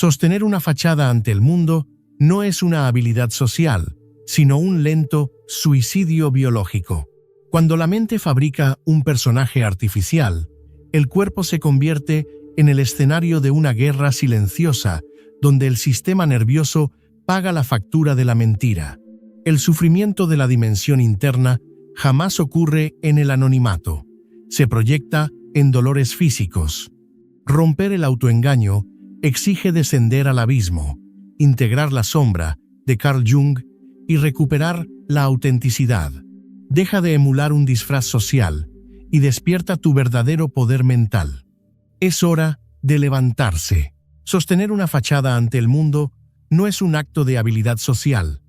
Sostener una fachada ante el mundo no es una habilidad social, sino un lento suicidio biológico. Cuando la mente fabrica un personaje artificial, el cuerpo se convierte en el escenario de una guerra silenciosa, donde el sistema nervioso paga la factura de la mentira. El sufrimiento de la dimensión interna jamás ocurre en el anonimato. Se proyecta en dolores físicos. Romper el autoengaño exige descender al abismo, integrar la sombra de Carl Jung y recuperar la autenticidad. Deja de emular un disfraz social y despierta tu verdadero poder mental. Es hora de levantarse. Sostener una fachada ante el mundo no es un acto de habilidad social,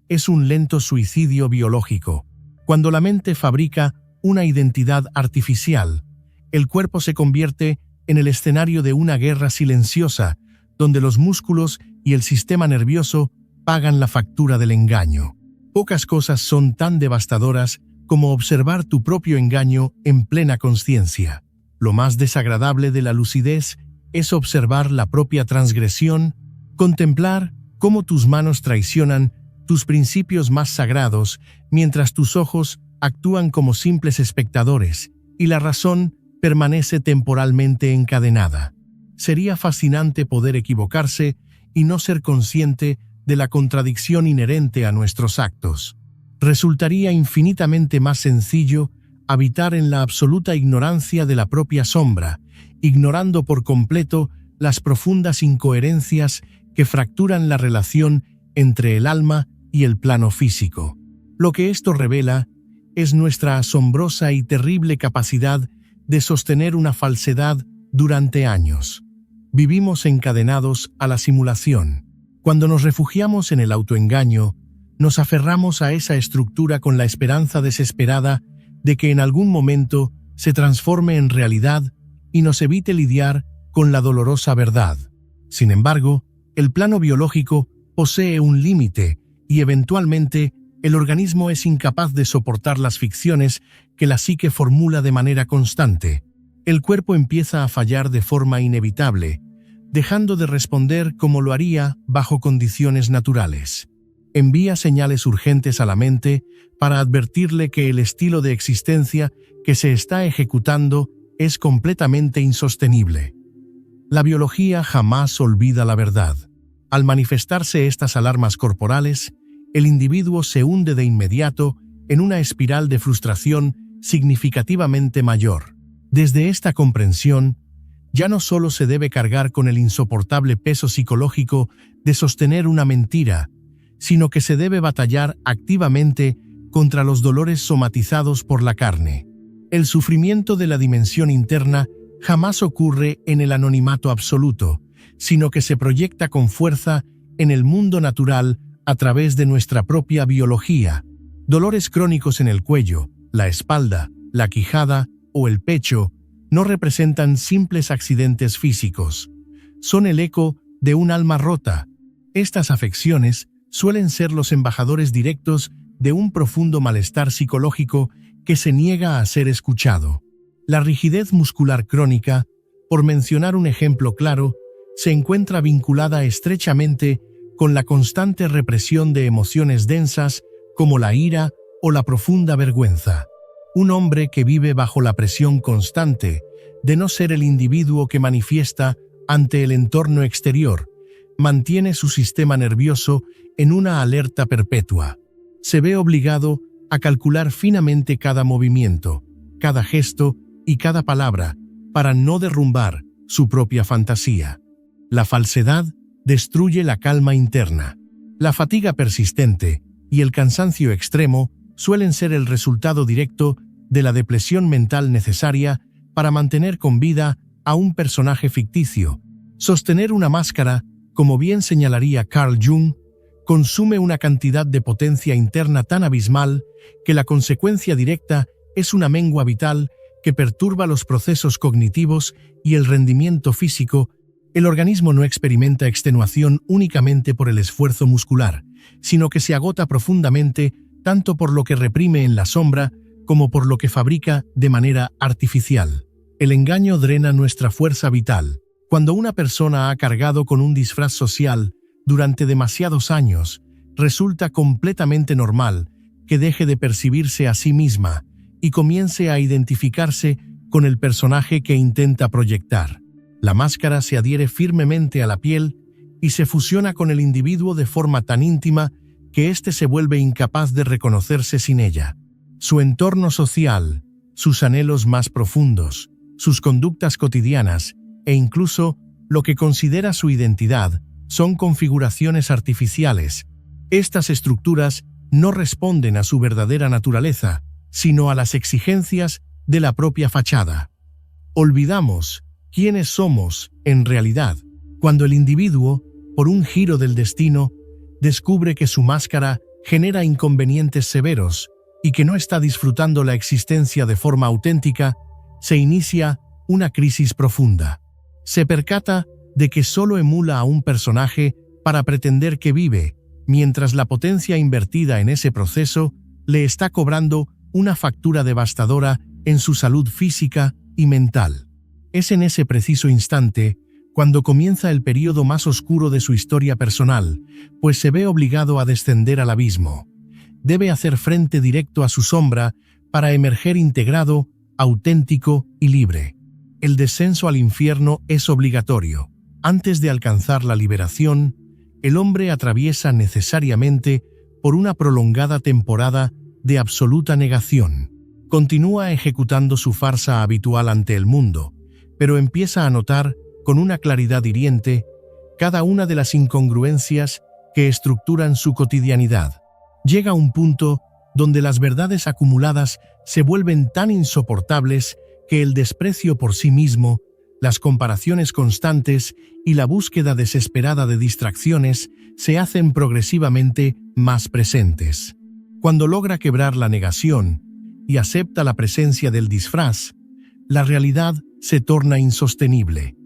es un lento suicidio biológico. Cuando la mente fabrica una identidad artificial, el cuerpo se convierte en el escenario de una guerra silenciosa, donde los músculos y el sistema nervioso pagan la factura del engaño. Pocas cosas son tan devastadoras como observar tu propio engaño en plena consciencia. Lo más desagradable de la lucidez es observar la propia transgresión, contemplar cómo tus manos traicionan tus principios más sagrados, mientras tus ojos actúan como simples espectadores y la razón permanece temporalmente encadenada. Sería fascinante poder equivocarse y no ser consciente de la contradicción inherente a nuestros actos. Resultaría infinitamente más sencillo habitar en la absoluta ignorancia de la propia sombra, ignorando por completo las profundas incoherencias que fracturan la relación entre el alma y el plano físico. Lo que esto revela es nuestra asombrosa y terrible capacidad de sostener una falsedad durante años. Vivimos encadenados a la simulación. Cuando nos refugiamos en el autoengaño, nos aferramos a esa estructura con la esperanza desesperada de que en algún momento se transforme en realidad y nos evite lidiar con la dolorosa verdad. Sin embargo, el plano biológico posee un límite y eventualmente el organismo es incapaz de soportar las ficciones que la psique formula de manera constante. El cuerpo empieza a fallar de forma inevitable, dejando de responder como lo haría bajo condiciones naturales. Envía señales urgentes a la mente para advertirle que el estilo de existencia que se está ejecutando es completamente insostenible. La biología jamás olvida la verdad. Al manifestarse estas alarmas corporales, el individuo se hunde de inmediato en una espiral de frustración significativamente mayor. Desde esta comprensión, ya no solo se debe cargar con el insoportable peso psicológico de sostener una mentira, sino que se debe batallar activamente contra los dolores somatizados por la carne. El sufrimiento de la dimensión interna jamás ocurre en el anonimato absoluto, sino que se proyecta con fuerza en el mundo natural a través de nuestra propia biología. Dolores crónicos en el cuello, la espalda, la quijada o el pecho no representan simples accidentes físicos. Son el eco de un alma rota. Estas afecciones suelen ser los embajadores directos de un profundo malestar psicológico que se niega a ser escuchado. La rigidez muscular crónica, por mencionar un ejemplo claro, se encuentra vinculada estrechamente con la constante represión de emociones densas como la ira o la profunda vergüenza. Un hombre que vive bajo la presión constante de no ser el individuo que manifiesta ante el entorno exterior, mantiene su sistema nervioso en una alerta perpetua. Se ve obligado a calcular finamente cada movimiento, cada gesto y cada palabra para no derrumbar su propia fantasía. La falsedad destruye la calma interna. La fatiga persistente y el cansancio extremo suelen ser el resultado directo de la depresión mental necesaria para mantener con vida a un personaje ficticio. Sostener una máscara, como bien señalaría Carl Jung, consume una cantidad de potencia interna tan abismal que la consecuencia directa es una mengua vital que perturba los procesos cognitivos y el rendimiento físico. El organismo no experimenta extenuación únicamente por el esfuerzo muscular, sino que se agota profundamente tanto por lo que reprime en la sombra como por lo que fabrica de manera artificial. El engaño drena nuestra fuerza vital, Cuando una persona ha cargado con un disfraz social durante demasiados años, resulta completamente normal que deje de percibirse a sí misma y comience a identificarse con el personaje que intenta proyectar. La máscara se adhiere firmemente a la piel y se fusiona con el individuo de forma tan íntima que éste se vuelve incapaz de reconocerse sin ella. Su entorno social, sus anhelos más profundos, sus conductas cotidianas e incluso lo que considera su identidad son configuraciones artificiales. Estas estructuras no responden a su verdadera naturaleza, sino a las exigencias de la propia fachada. Olvidamos quiénes somos en realidad cuando el individuo, por un giro del destino, descubre que su máscara genera inconvenientes severos y que no está disfrutando la existencia de forma auténtica. Se inicia una crisis profunda. Se percata de que solo emula a un personaje para pretender que vive, mientras la potencia invertida en ese proceso le está cobrando una factura devastadora en su salud física y mental. Es en ese preciso instante cuando comienza el período más oscuro de su historia personal, pues se ve obligado a descender al abismo. Debe hacer frente directo a su sombra para emerger integrado, auténtico y libre. El descenso al infierno es obligatorio. Antes de alcanzar la liberación, el hombre atraviesa necesariamente por una prolongada temporada de absoluta negación. Continúa ejecutando su farsa habitual ante el mundo, pero empieza a notar, con una claridad hiriente, cada una de las incongruencias que estructuran su cotidianidad. Llega un punto donde las verdades acumuladas se vuelven tan insoportables que el desprecio por sí mismo, las comparaciones constantes y la búsqueda desesperada de distracciones se hacen progresivamente más presentes. Cuando logra quebrar la negación y acepta la presencia del disfraz, la realidad se torna insostenible.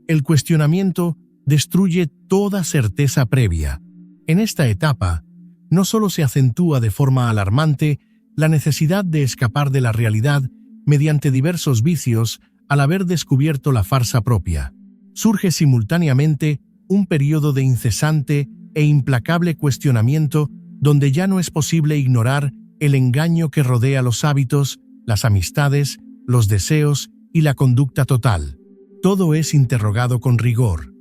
El cuestionamiento destruye toda certeza previa. En esta etapa, no solo se acentúa de forma alarmante la necesidad de escapar de la realidad mediante diversos vicios al haber descubierto la farsa propia. Surge simultáneamente un periodo de incesante e implacable cuestionamiento donde ya no es posible ignorar el engaño que rodea los hábitos, las amistades, los deseos y la conducta total. Todo es interrogado con rigor.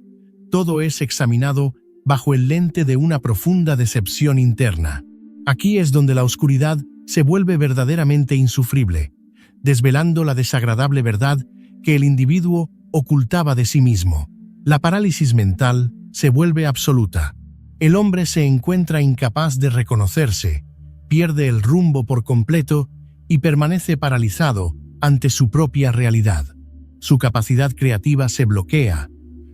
Todo es examinado bajo el lente de una profunda decepción interna. Aquí es donde la oscuridad se vuelve verdaderamente insufrible, desvelando la desagradable verdad que el individuo ocultaba de sí mismo. La parálisis mental se vuelve absoluta. El hombre se encuentra incapaz de reconocerse, pierde el rumbo por completo y permanece paralizado ante su propia realidad. Su capacidad creativa se bloquea,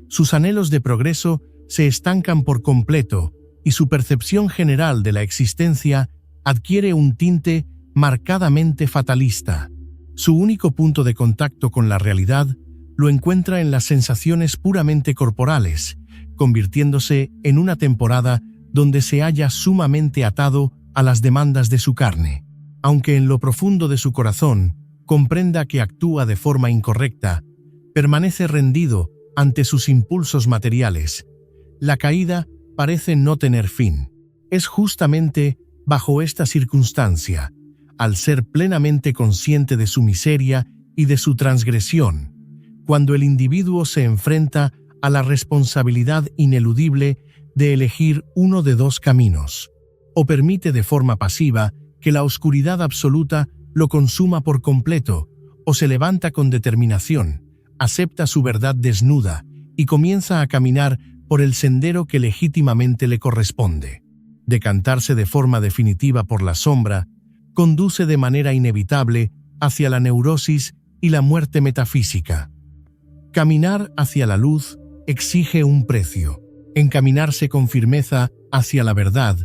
sus anhelos de progreso se estancan por completo y su percepción general de la existencia adquiere un tinte marcadamente fatalista. Su único punto de contacto con la realidad lo encuentra en las sensaciones puramente corporales, convirtiéndose en una temporada donde se halla sumamente atado a las demandas de su carne. Aunque en lo profundo de su corazón comprenda que actúa de forma incorrecta, permanece rendido ante sus impulsos materiales. La caída parece no tener fin. Es justamente bajo esta circunstancia, al ser plenamente consciente de su miseria y de su transgresión, cuando el individuo se enfrenta a la responsabilidad ineludible de elegir uno de dos caminos. O permite de forma pasiva que la oscuridad absoluta lo consuma por completo, o se levanta con determinación, acepta su verdad desnuda y comienza a caminar por el sendero que legítimamente le corresponde. Decantarse de forma definitiva por la sombra conduce de manera inevitable hacia la neurosis y la muerte metafísica. Caminar hacia la luz exige un precio. Encaminarse con firmeza hacia la verdad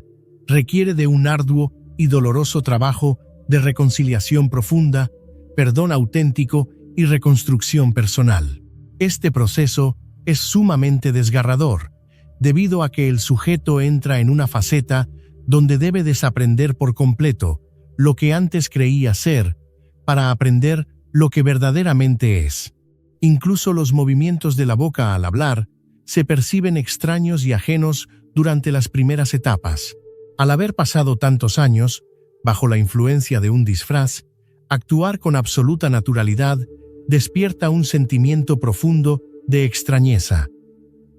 requiere de un arduo y doloroso trabajo de reconciliación profunda, perdón auténtico y reconstrucción personal. Este proceso es sumamente desgarrador, debido a que el sujeto entra en una faceta donde debe desaprender por completo lo que antes creía ser, para aprender lo que verdaderamente es. Incluso los movimientos de la boca al hablar se perciben extraños y ajenos durante las primeras etapas. Al haber pasado tantos años, bajo la influencia de un disfraz, actuar con absoluta naturalidad despierta un sentimiento profundo de extrañeza.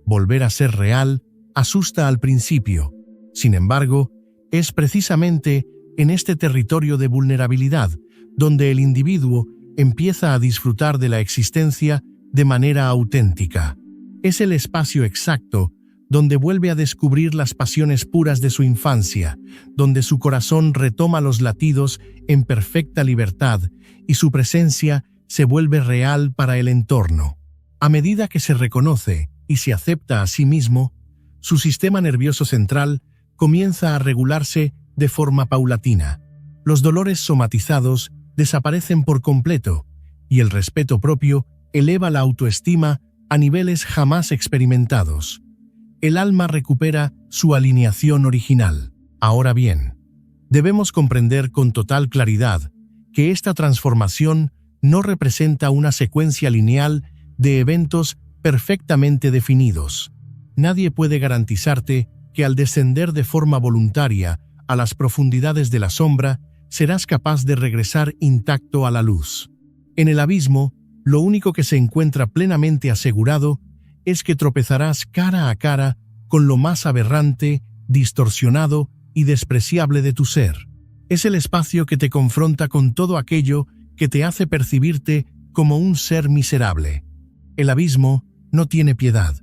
Volver a ser real asusta al principio. Sin embargo, es precisamente en este territorio de vulnerabilidad donde el individuo empieza a disfrutar de la existencia de manera auténtica. Es el espacio exacto donde vuelve a descubrir las pasiones puras de su infancia, donde su corazón retoma los latidos en perfecta libertad y su presencia se vuelve real para el entorno. A medida que se reconoce y se acepta a sí mismo, su sistema nervioso central comienza a regularse de forma paulatina. Los dolores somatizados desaparecen por completo y el respeto propio eleva la autoestima a niveles jamás experimentados. El alma recupera su alineación original. Ahora bien, debemos comprender con total claridad que esta transformación no representa una secuencia lineal de eventos perfectamente definidos. Nadie puede garantizarte que al descender de forma voluntaria a las profundidades de la sombra, serás capaz de regresar intacto a la luz. En el abismo, lo único que se encuentra plenamente asegurado es que tropezarás cara a cara con lo más aberrante, distorsionado y despreciable de tu ser. Es el espacio que te confronta con todo aquello que te hace percibirte como un ser miserable. El abismo no tiene piedad.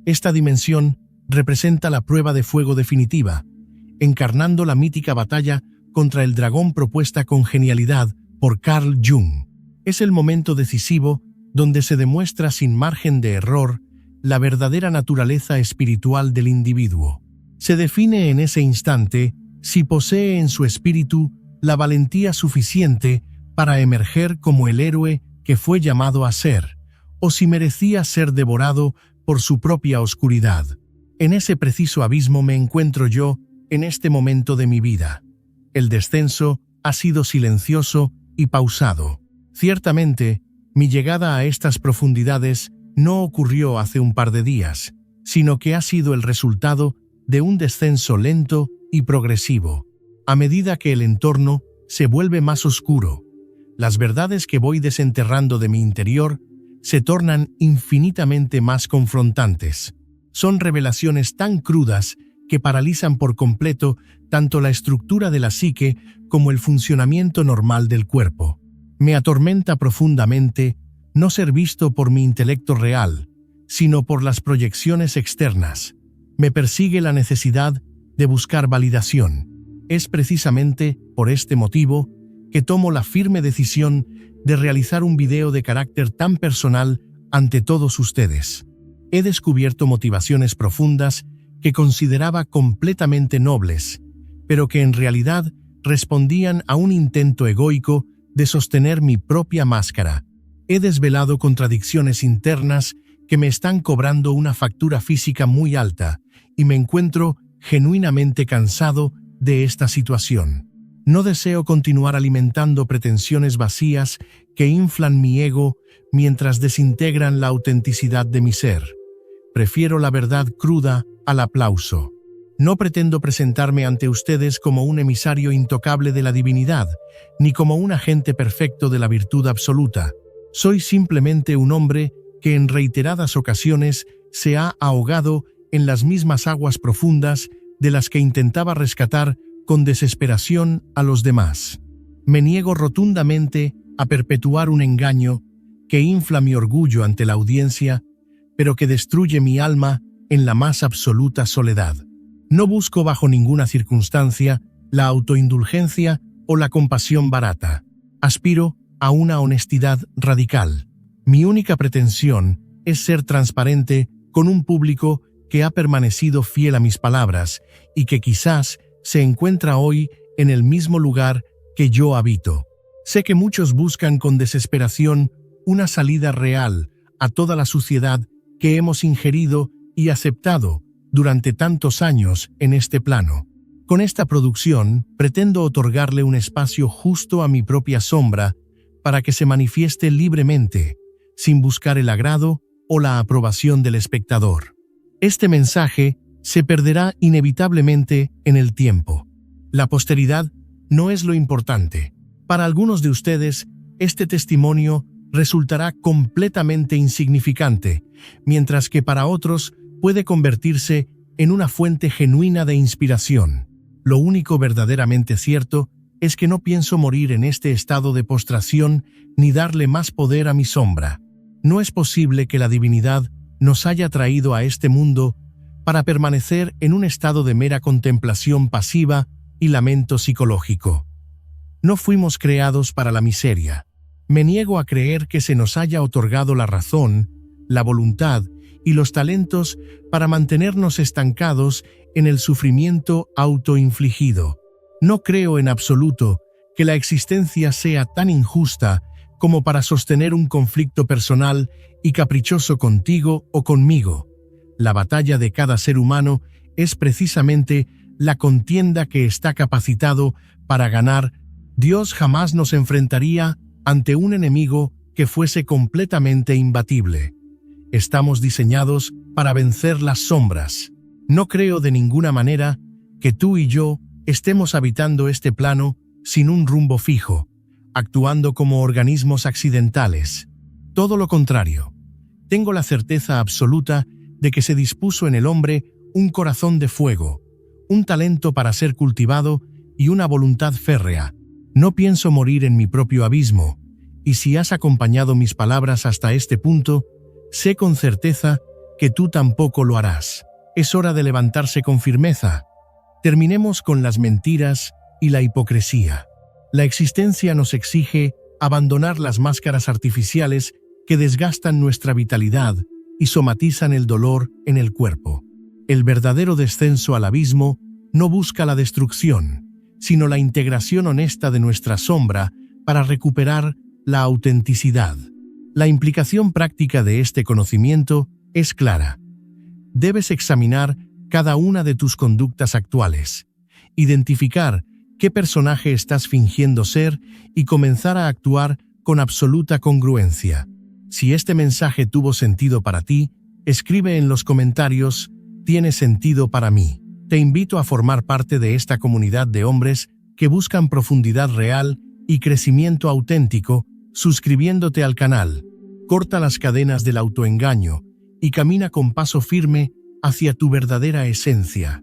Esta dimensión representa la prueba de fuego definitiva, encarnando la mítica batalla contra el dragón propuesta con genialidad por Carl Jung. Es el momento decisivo donde se demuestra sin margen de error la verdadera naturaleza espiritual del individuo. Se define en ese instante si posee en su espíritu la valentía suficiente para emerger como el héroe que fue llamado a ser, o si merecía ser devorado por su propia oscuridad. En ese preciso abismo me encuentro yo en este momento de mi vida. El descenso ha sido silencioso y pausado. Ciertamente, mi llegada a estas profundidades no ocurrió hace un par de días, sino que ha sido el resultado de un descenso lento y progresivo. A medida que el entorno se vuelve más oscuro, las verdades que voy desenterrando de mi interior se tornan infinitamente más confrontantes. Son revelaciones tan crudas que paralizan por completo tanto la estructura de la psique como el funcionamiento normal del cuerpo. Me atormenta profundamente no ser visto por mi intelecto real, sino por las proyecciones externas. Me persigue la necesidad de buscar validación. Es precisamente por este motivo que tomo la firme decisión de realizar un video de carácter tan personal ante todos ustedes. He descubierto motivaciones profundas que consideraba completamente nobles, pero que en realidad respondían a un intento egoico de sostener mi propia máscara. He desvelado contradicciones internas que me están cobrando una factura física muy alta y me encuentro genuinamente cansado de esta situación. No deseo continuar alimentando pretensiones vacías que inflan mi ego mientras desintegran la autenticidad de mi ser. Prefiero la verdad cruda al aplauso. No pretendo presentarme ante ustedes como un emisario intocable de la divinidad, ni como un agente perfecto de la virtud absoluta. Soy simplemente un hombre que en reiteradas ocasiones se ha ahogado en las mismas aguas profundas de las que intentaba rescatar con desesperación a los demás. Me niego rotundamente a perpetuar un engaño que infla mi orgullo ante la audiencia, pero que destruye mi alma en la más absoluta soledad. No busco bajo ninguna circunstancia la autoindulgencia o la compasión barata. Aspiro a una honestidad radical. Mi única pretensión es ser transparente con un público que ha permanecido fiel a mis palabras y que quizás se encuentra hoy en el mismo lugar que yo habito. Sé que muchos buscan con desesperación una salida real a toda la suciedad que hemos ingerido y aceptado durante tantos años en este plano. Con esta producción pretendo otorgarle un espacio justo a mi propia sombra para que se manifieste libremente, sin buscar el agrado o la aprobación del espectador. Este mensaje se perderá inevitablemente en el tiempo. La posteridad no es lo importante. Para algunos de ustedes, este testimonio resultará completamente insignificante, mientras que para otros puede convertirse en una fuente genuina de inspiración. Lo único verdaderamente cierto es que no pienso morir en este estado de postración ni darle más poder a mi sombra. No es posible que la divinidad nos haya traído a este mundo para permanecer en un estado de mera contemplación pasiva y lamento psicológico. No fuimos creados para la miseria. Me niego a creer que se nos haya otorgado la razón, la voluntad y los talentos para mantenernos estancados en el sufrimiento autoinfligido. No creo en absoluto que la existencia sea tan injusta como para sostener un conflicto personal y caprichoso contigo o conmigo. La batalla de cada ser humano es precisamente la contienda que está capacitado para ganar. Dios jamás nos enfrentaría ante un enemigo que fuese completamente imbatible. Estamos diseñados para vencer las sombras. No creo de ninguna manera que tú y yo estemos habitando este plano sin un rumbo fijo, actuando como organismos accidentales. Todo lo contrario. Tengo la certeza absoluta de que se dispuso en el hombre un corazón de fuego, un talento para ser cultivado y una voluntad férrea. No pienso morir en mi propio abismo, y si has acompañado mis palabras hasta este punto, sé con certeza que tú tampoco lo harás. Es hora de levantarse con firmeza. Terminemos con las mentiras y la hipocresía. La existencia nos exige abandonar las máscaras artificiales que desgastan nuestra vitalidad y somatizan el dolor en el cuerpo. El verdadero descenso al abismo no busca la destrucción, sino la integración honesta de nuestra sombra para recuperar la autenticidad. La implicación práctica de este conocimiento es clara. Debes examinar cada una de tus conductas actuales, identificar qué personaje estás fingiendo ser y comenzar a actuar con absoluta congruencia. Si este mensaje tuvo sentido para ti, escribe en los comentarios: «Tiene sentido para mí». Te invito a formar parte de esta comunidad de hombres que buscan profundidad real y crecimiento auténtico, suscribiéndote al canal. Corta las cadenas del autoengaño y camina con paso firme hacia tu verdadera esencia.